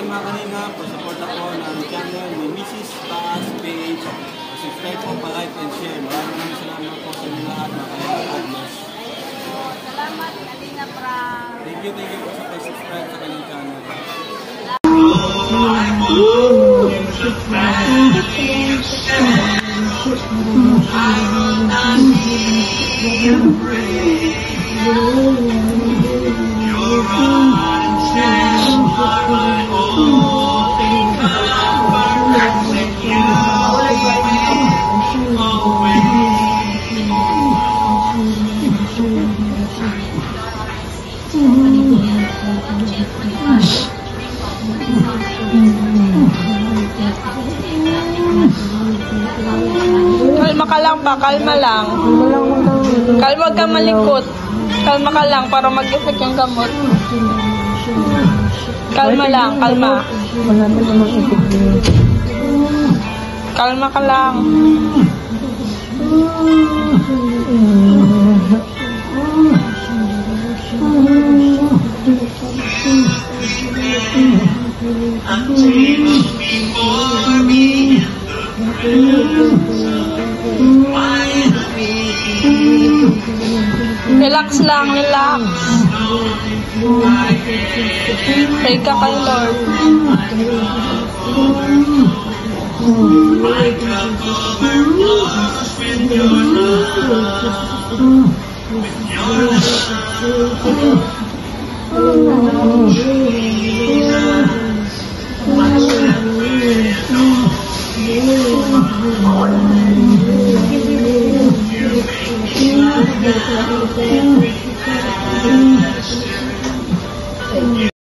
mga kanina, pa-support ako ng channel ni Mrs. Taas Page. Subscribe po, pa-like and share. Maraming salamat po sa inyo lahat, mga kanina. God bless. Salamat, Kalina Prang. Thank you po sa pag-subscribe sa kanyang channel. Kalma ka lang pa, kalma lang. Kalma ka malikot. Kalma ka lang para mag-effect yung gamot. Kalma lang, kalma. Kalma ka lang. Relax lang, relax. Pray ka kay Lord.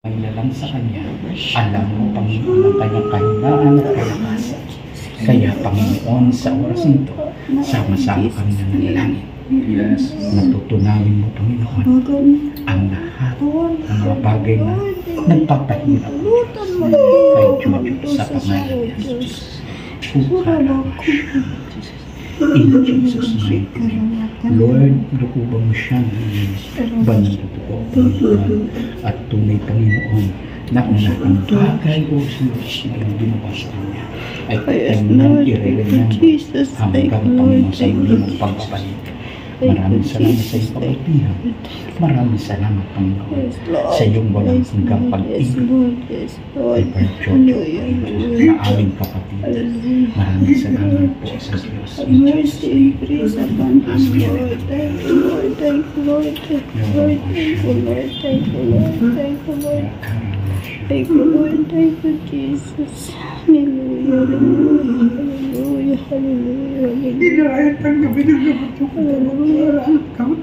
May lalang sa Kanya, alam mo, Panginoon, ang Kanyang kahinaan at kalakasan. Kaya, Panginoon, sa oras nito, sama-sama kami na nanalangin. Natutunawin mo, Panginoon, ang lahat ng mga bagay na nagpapahirap kay Jojo sa pangalan ni Jesus. In Jesus' mighty name. Lord, lukubang mo siya ng banal na totoo, Panginoon, at tunay, Panginoon, na kung ang bagay o sinulis na yung ginawa sa Kanya ay kanyang i-reveal hanggang Panginoon sa muli mong pagbabalik. Maraming salamat sa iyong kabutihan. Maraming salamat, Panginoon, sa iyong walang hanggang pag-ibig. Kay Jojo, na aming kapatid. Maraming salamat po sa Diyos. In Jesus' name. Thank you, Lord. Thank you, Jesus. Hallelujah, hallelujah, hallelujah, hallelujah. Hindi na kahit ang gabi ng gamot yung gamot.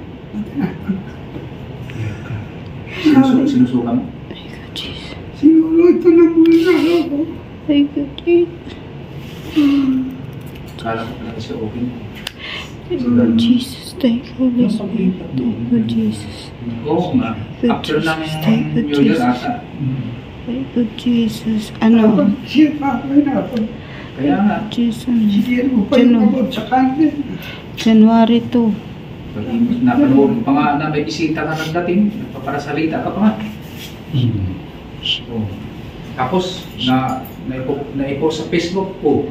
Sinusuka mo? Thank you, Jesus. Siguro ito na muna ako. Thank you, Jesus. Kala ko pala kasi okay. Thank you, Jesus. Thank you, Holy Spirit. Thank you, Jesus. Oo nga. After Thank you, ng New Year Jesus. ata. Thank you, Jesus. Ano? Siya pa ako na ako. Kaya nga. Jesus. Siya mo pa yung gamot sa kanin. January 2. Napanood pa nga na may bisita ka ng dating. Nagpaparasalita ka pa nga. Oh. Tapos, naipo sa Facebook ko.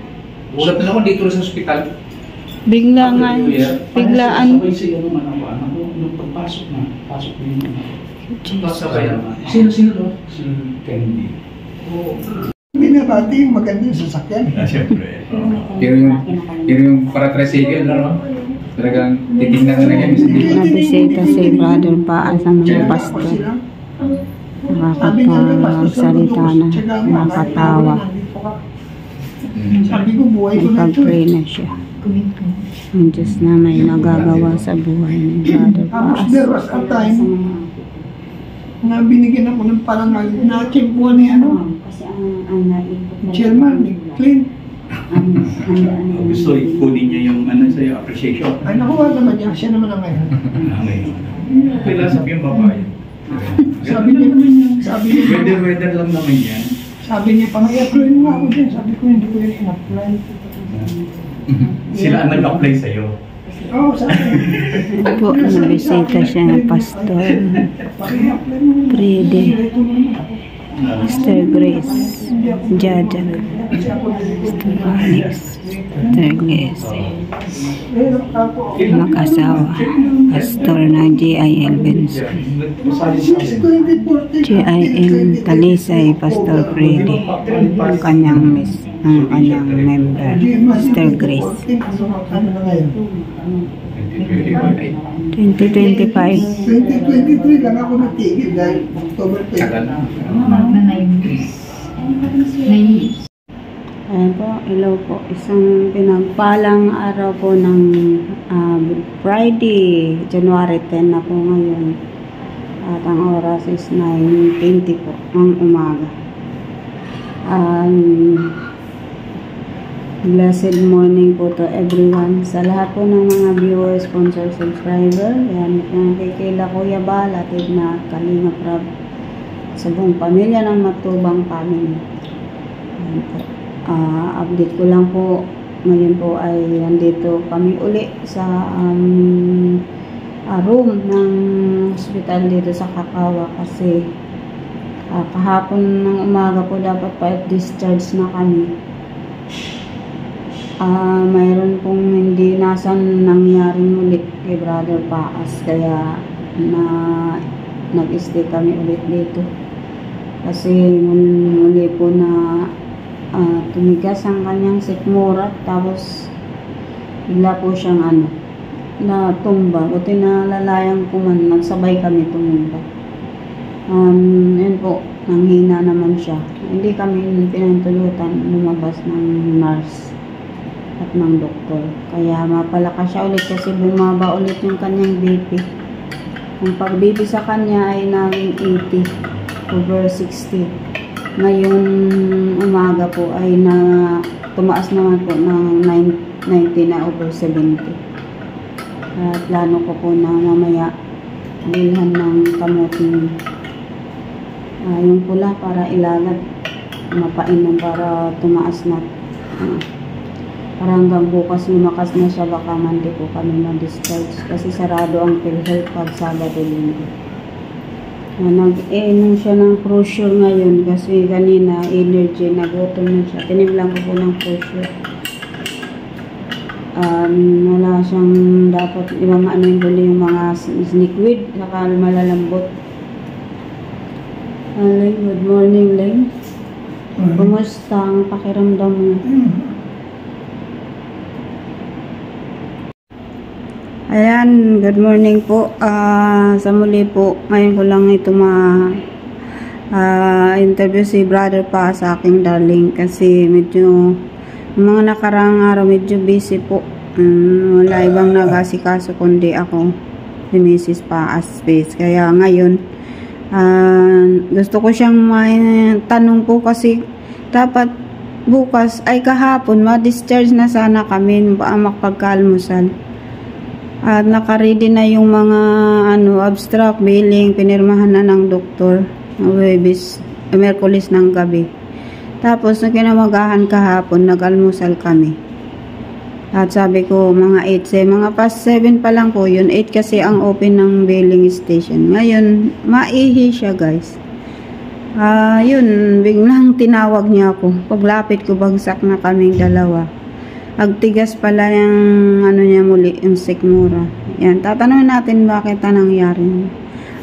Ulat na ako dito sa ospital. Biglaan. Biglaan. Sabay siya nung nung pagpasok na. Pasok na yun. Sabay. Sino doon? Si Candy. Oo. Binabati yung magandang sasakyan. Siyempre. Pero yung para tricycle, no? Talagang titingnan na yan. Nabisita si Brother Paa sa mga pastor. Nakakapagsalita na, nakakatawa. Sabi ko, buhay ko na ito. Nagpag-pray na siya. Ang Diyos na may nagagawa sa buhay ni Brother Tapos Paas. there was a time na binigyan ako ng parangal na kimpuan ni Chairman, ni Clint. Gusto kunin niya yung sa'yo, appreciation. Ay, nakuha naman niya. Siya naman ang ngayon. Kailan sabi yung babae? Sabi niya naman yan. Sabi niya, Weather lang naman yan. sabi niya pa, i-apply mo nga ako dyan. Sabi ko, hindi ko yun in-apply. Sila ang nag-apply sa'yo. Oo, sabi. Po, nabisita siya ng pastor. Paki-apply mo. Friday. Sister Grace, Jaja, Sister Alex, Sister Grace, mag-asawa, Pastor na GIL Benson, GIL Talisay, Pastor Freddy, ang kanyang member, Sister Grace. 2025. 2023 lang ako natigil dahil October 20. Ayan po, hello po. Isang pinagpalang araw po ng Friday, January 10 na po ngayon. At ang oras is 9:20 po ng umaga. Blessed morning po to everyone. Sa lahat po ng mga viewers, sponsor, subscriber. Yan po kay Kuya Bal, atid na Kalinga Prab. Sa buong pamilya ng Matubang family. Yan po. Update ko lang po. Ngayon po ay nandito kami uli sa room ng hospital dito sa Kakawa kasi kahapon ng umaga po dapat pa-discharge na kami. Mayroon pong hindi nasan nangyaring ulit kay Brother Paas kaya nag-stay kami ulit dito kasi muli po na tumigas ang kanyang sikmura tapos bigla po siyang na tumba buti na lalayang kuman nagsabay kami tumumba. Yun po, nanghina naman siya, hindi kami pinantulutan lumabas ng nurse at ng doktor. Kaya mapalakas siya ulit kasi bumaba ulit yung kanyang BP. Ang pag-BP sa kanya ay naging 80 over 60. Ngayong umaga po ay tumaas naman po ng 90 na over 70. At plano ko po na mamaya bilhan ng kamuting yung pula para ilagat, mapainom para tumaas na. Para hanggang bukas lumakas na siya, baka mandi po kami ma-discharge kasi sarado ang PhilHealth pag Sabado Linggo. Nag-inom siya ng Prosure ngayon kasi kanina energy, nagutom na siya. Tinimlang ko po ng Prosure. Wala siyang dapat ibang yung mga liquid saka malalambot. Good morning, Ling. Kumusta ang pakiramdam mo? Ayan, good morning po. Sa muli po, ngayon ko lang ito interview si Brother pa sa aking darling kasi medyo mga nakarang araw medyo busy po. Wala ibang nagasikaso kundi ako, si Mrs. Paas Space. Kaya ngayon, gusto ko siyang may tanong po kasi dapat bukas ay kahapon ma-discharge na sana kami makapagkalmusal. At naka-ready na yung mga abstract, billing, pinirmahan na ng doktor. Merkulis ng gabi. Tapos, nung kinamagahan kahapon, nag-almusal kami. At sabi ko, mga 8, mga past 7 pa lang po yun. 8 kasi ang open ng billing station. Ngayon, maihi siya guys. Yun, biglang tinawag niya ako. Paglapit ko, bagsak na kaming dalawa. Agtigas pala yung niya muli, yung sikmura. Yan, tatanungin natin bakit nangyari.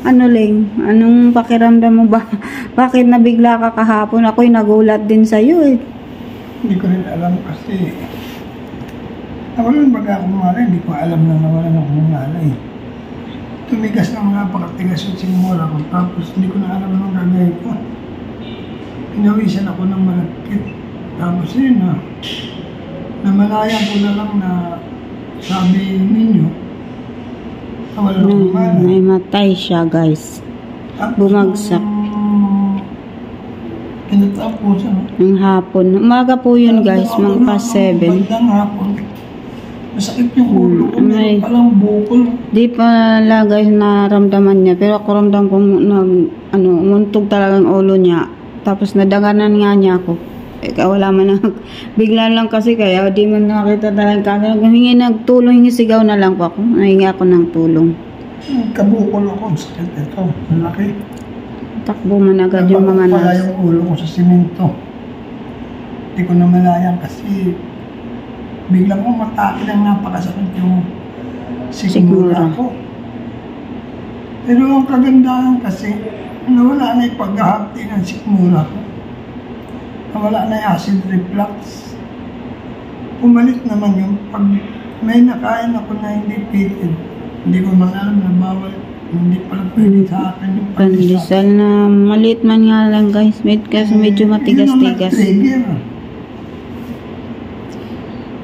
Ling, anong pakiramdam mo ba? Bakit nabigla ka kahapon? Ako'y nagulat din sa'yo eh. Hindi ko rin alam kasi nawalan baga akong malay, hindi ko alam na nawalan akong malay. Tumigas ng napakatigas yung sikmura ko tapos hindi ko na alam anong gagawin ko. Pinawisan ako ng malagkit. Tapos yun namalayan ko na lang na sabi ninyo wala akong malay. May matay siya guys. Bumagsak. Kinatapusan. Ng hapon. Umaga po yun guys, mga past 7. Bandang hapon. Masakit yung ulo ko. Meron palang bukol. Di pala guys naramdaman niya. Pero ako ramdam ko umuntog talagang ulo niya. Tapos nadaganan nga niya ako. Wala man bigla lang kasi kaya di man nakita talaga. Humingi nagtulong, sigaw na lang po ako. Nahingi ako ng tulong. Kabukol ako. Sakit ito. Malaki. Takbo man agad yung mga Pala nurse. yung ulo ko sa simento. Hindi ko na malayan kasi biglang umatake ng napakasakit yung sigmura ko. Pero ang kagandahan kasi, nawala na yung paghahati ng sigmura ko. Nawala na yung acid reflux. Pumalit naman yung pag may nakain ako na hindi pitid. Hindi ko man alam na bawal. Hindi pala pwede sa akin yung Pandesal na maliit man nga lang guys. Kasi medyo matigas-tigas.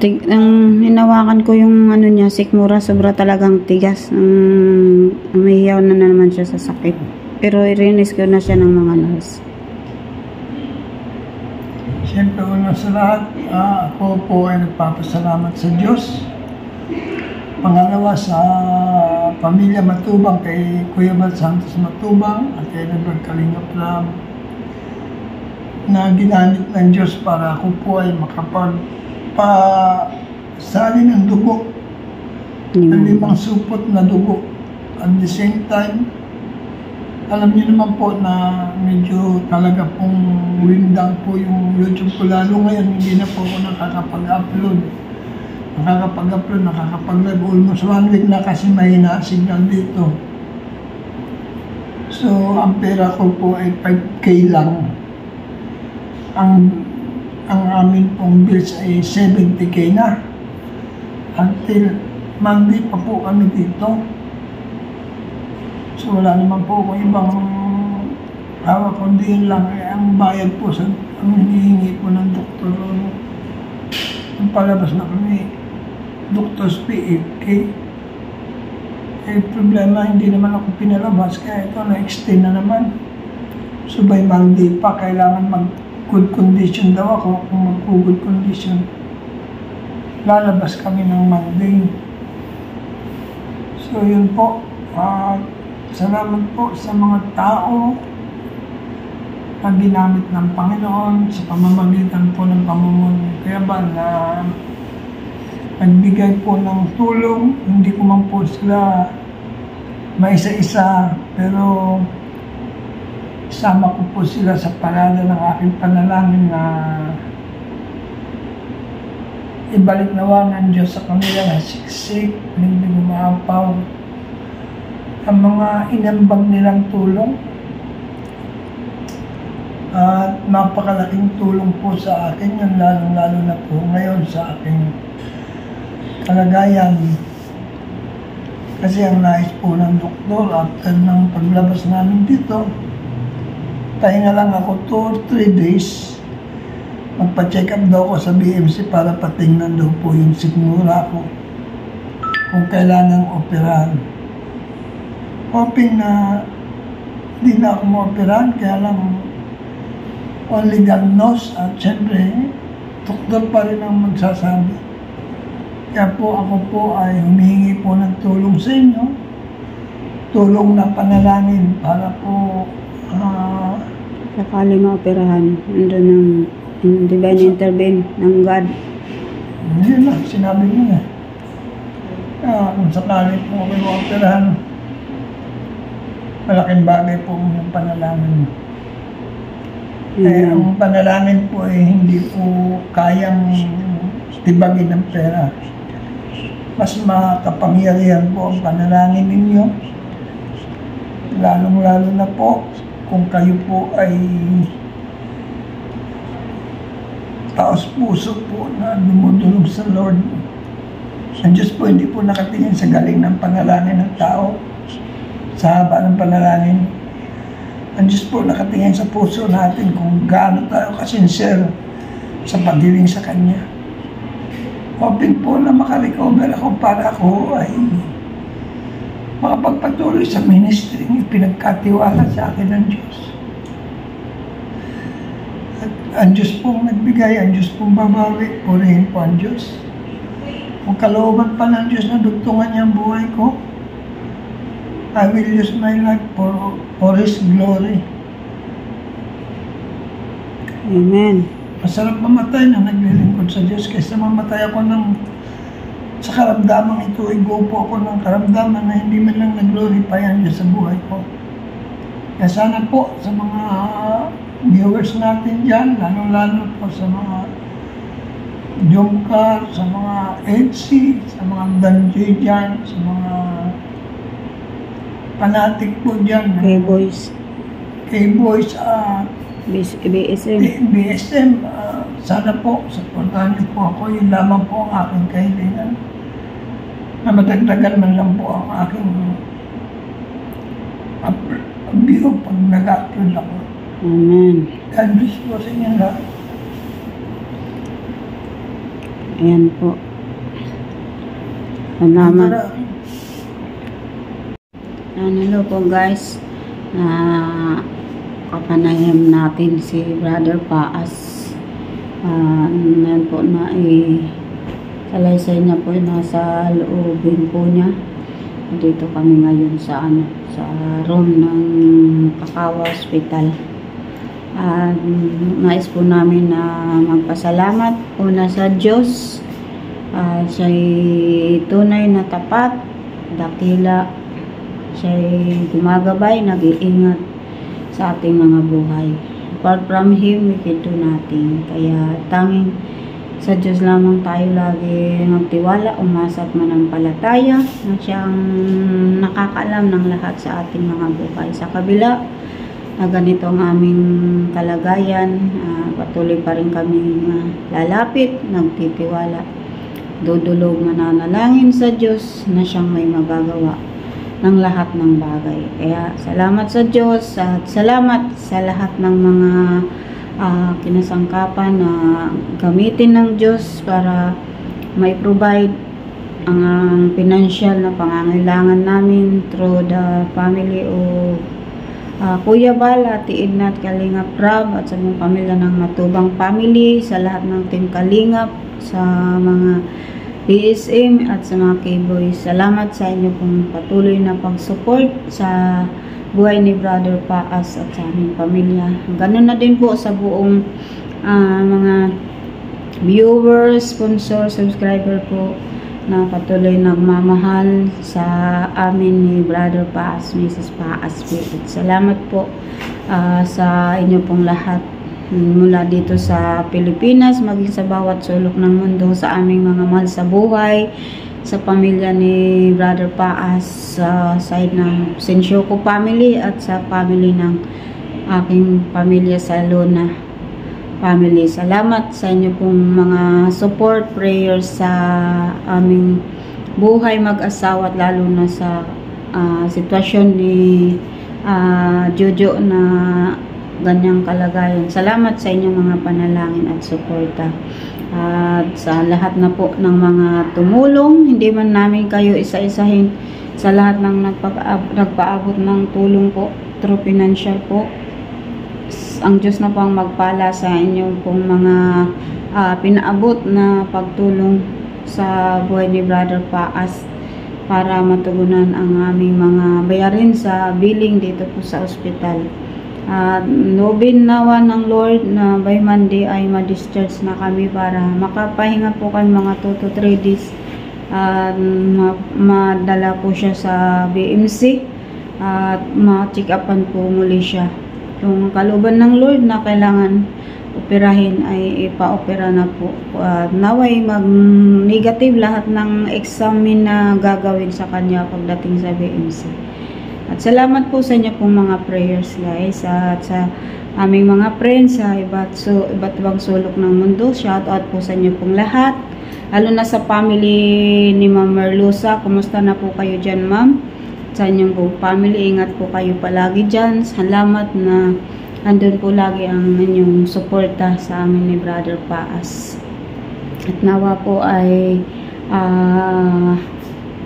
Ang hinawakan ko yung ano niya, sikmura, sobra talagang tigas. Umihiyaw na naman siya sa sakit. Pero irinis ko na siya ng mga nurse. Siyempre, una sa lahat, ako po ay nagpapasalamat sa Diyos. Pangalawa, sa pamilya Matubang, kay Kuya Bal Santos Matubang at kay Reverend Kalingap Ram, na ginamit ng Diyos para ako po ay makapagpasali ng dugo, ng 5 supot na dugo. At the same time, alam niyo naman po na medyo talaga pong windang po yung YouTube ko. Lalo ngayon, hindi na po ako nakakapag-upload. Nakakapag-live almost 1 week na kasi may na-signal dito. So, ang pera ko po ay 5K lang. Ang amin pong bills ay 70K na. Until Monday pa po kami dito. So, wala naman po akong ibang hawak, kundi yun lang. Ang bayad po sa ang hinihingi po ng doktor. Ang palabas na kami, Doctor's PFK. Problema, hindi naman ako pinalabas, kaya ito na-extend na naman. So by Monday pa, kailangan mag-good condition daw ako. Kung mag-good condition, lalabas kami ng Monday. So yun po. Salamat po sa mga tao na ginamit ng Panginoon sa pamamagitan po ng pamumuno. Kaya ba na nagbigay po ng tulong, hindi ko man po sila maisa-isa, pero isama ko po sila sa parada ng aking panalangin na ibalik nawa ng Diyos sa kanila na siksik, hindi umaapaw ang mga inambag nilang tulong. At napakalaking tulong po sa akin yun, lalo na po ngayon sa aking kalagayan. Kasi ang nais po ng doktor, after ng paglabas namin dito, pahinga lang ako 2 or 3 days. Magpa-check up daw ako sa BMC para patingnan daw po yung sigmura ko kung kailangang operahan. Hoping na hindi na ako ma-operahan, kaya lang only diagnosed at syempre doktor pa rin ang magsasabi. Kaya po ako po ay humihingi po ng tulong sa inyo, tulong na panalangin para po sakali maoperahan, nandun ng divine intervene ng God. Hindi na, sinabi mo na. Kung sakali po ako maoperahan, malaking bagay po yung panalangin. Ang panalangin po ay hindi po kayang tibagin ng pera. Mas makapangyarihan po ang panalangin ninyo. Lalong-lalo na po kung kayo po ay taos puso po na dumudulog sa Lord. Ang Diyos po hindi po nakatingin sa galing ng panalangin ng tao, sa haba ng panalangin. Ang Diyos po nakatingin sa puso natin kung gaano tayo kasincere sa pagdiling sa Kanya. Hoping po na makarecover ako para ako ay makapagpatuloy sa ministry ng pinagkatiwala sa akin ng Diyos. At ang Diyos pong nagbigay, ang Diyos pong babawi, purihin po ang Diyos. Kung kalooban pa ng Diyos na dugtungan niya ang buhay ko, I will use my life for His glory. Amen. Masarap mamatay na naglilingkod sa Diyos kaysa mamatay ako sa karamdaman ito. Igo po ako ng karamdaman na hindi man lang nag-glorify ang Diyos sa buhay ko. Kaya sana po sa mga viewers natin dyan, lalo-lalo po sa mga Jomcar, sa mga Etsy, sa mga Danjoy dyan, sa mga fanatic po dyan. K-Boys, K-Boys, BSM, sana po, supportahan niyo po ako. Yun lamang po ang aking kailangan. Na matagdagan man lang po ang aking view pag nag-upload ako. Amen. God bless po sa inyo lahat. Ayan po. Salamat. Ano po guys, kapanayam natin si Brother Paas. Nan po na salaysay niya po nasa loobin po niya. Dito kami ngayon sa sa room ng Kakawa Hospital. Nais po namin na magpasalamat una sa Diyos. Siya'y tunay na tapat, dakila. Siya'y gumagabay, nag-iingat sa ating mga buhay. Apart from Him, we can do nothing. Kaya tanging sa Diyos lamang tayo lagi magtiwala, umasa at manampalataya na siyang nakakaalam ng lahat sa ating mga buhay. Sa kabila na ganito ang aming kalagayan, patuloy pa rin kami lalapit, nagtitiwala, dudulog, mananalangin sa Diyos na siyang may magagawa ng lahat ng bagay. Kaya salamat sa Diyos at salamat sa lahat ng mga kinasangkapan na gamitin ng Diyos para may provide ang financial na pangangailangan namin through the family o Kuya Bal, Ate Edna at Kalingap Rab at sa mga pamilya ng Matubang Family, sa lahat ng Team Kalingap, sa mga PSM at sa mga K-Boys. Salamat sa inyo pong patuloy na pag-support sa buhay ni Brother Paas at sa aming pamilya. Ganun na din po sa buong mga viewers, sponsor, subscriber po na patuloy nagmamahal sa amin ni Brother Paas, Mrs. Paas. Salamat po sa inyo pong lahat mula dito sa Pilipinas, maging sa bawat sulok ng mundo, sa aming mga mahal sa buhay, sa pamilya ni Brother Paas, sa side ng Sensyoko family at sa family ng aking pamilya sa Luna family. Salamat sa inyo pong mga support, prayers sa aming buhay mag-asawa at lalo na sa sitwasyon ni Jojo na ganyang kalagayan. Salamat sa inyong mga panalangin at suporta. At sa lahat na po ng mga tumulong, hindi man namin kayo isa-isahin, sa lahat ng nagpaabot ng tulong po, through financial po, ang Diyos na po ang magpala sa inyong pong mga pinaabot na pagtulong sa buhay ni Brother Paas para matugunan ang aming mga bayarin sa billing dito po sa ospital. Nobin nawa ng Lord na by Monday ay ma-discharge na kami para makapahinga po kami mga 2 to 3 days at madala po siya sa BMC at ma-check upan po muli siya. Yung kalooban ng Lord na kailangan operahin ay ipa-opera na po. Naway mag-negative lahat ng examen na gagawin sa kanya pagdating sa BMC. At salamat po sa inyo pong mga prayers guys at sa aming mga friends sa iba't ibang sulok ng mundo. Shout out po sa inyo pong lahat. Lalo na sa family ni Ma'am Merlusa. Kumusta na po kayo dyan, Ma'am? Sa inyong pong family, ingat po kayo palagi dyan. Salamat na andun po lagi ang inyong suporta sa amin ni Brother Paas. At nawa po ay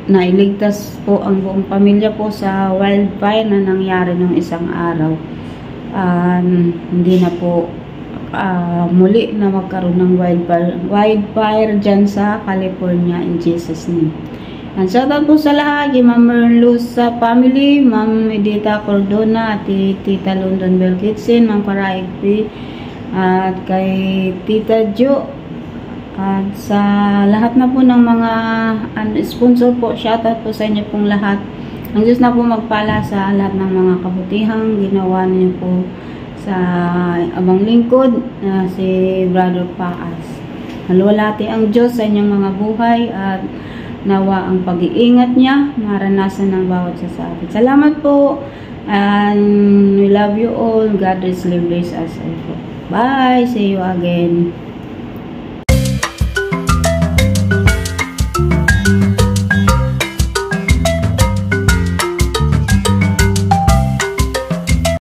nailigtas po ang buong pamilya po sa wildfire na nangyari nung isang araw. Hindi na po muli na magkaroon ng wildfire dyan sa California in Jesus name. And shout out po sa lahat, kay Ma'am Merlusa family, Ma'am Edita Cordona, at Tita London Bell Kitchen, Ma'am Paraig P, at kay Tita Jo. At sa lahat na po ng mga sponsor po, shoutout po sa inyo pong lahat. Ang Diyos na po magpala sa lahat ng mga kabutihang ginawa niyo po sa abang lingkod na si Brother Paas. Maluwalhati ang Diyos sa inyong mga buhay at nawa ang pag-iingat niya maranasan ng bawat sasabi. Salamat po and we love you all. God bless us. Bye. See you again.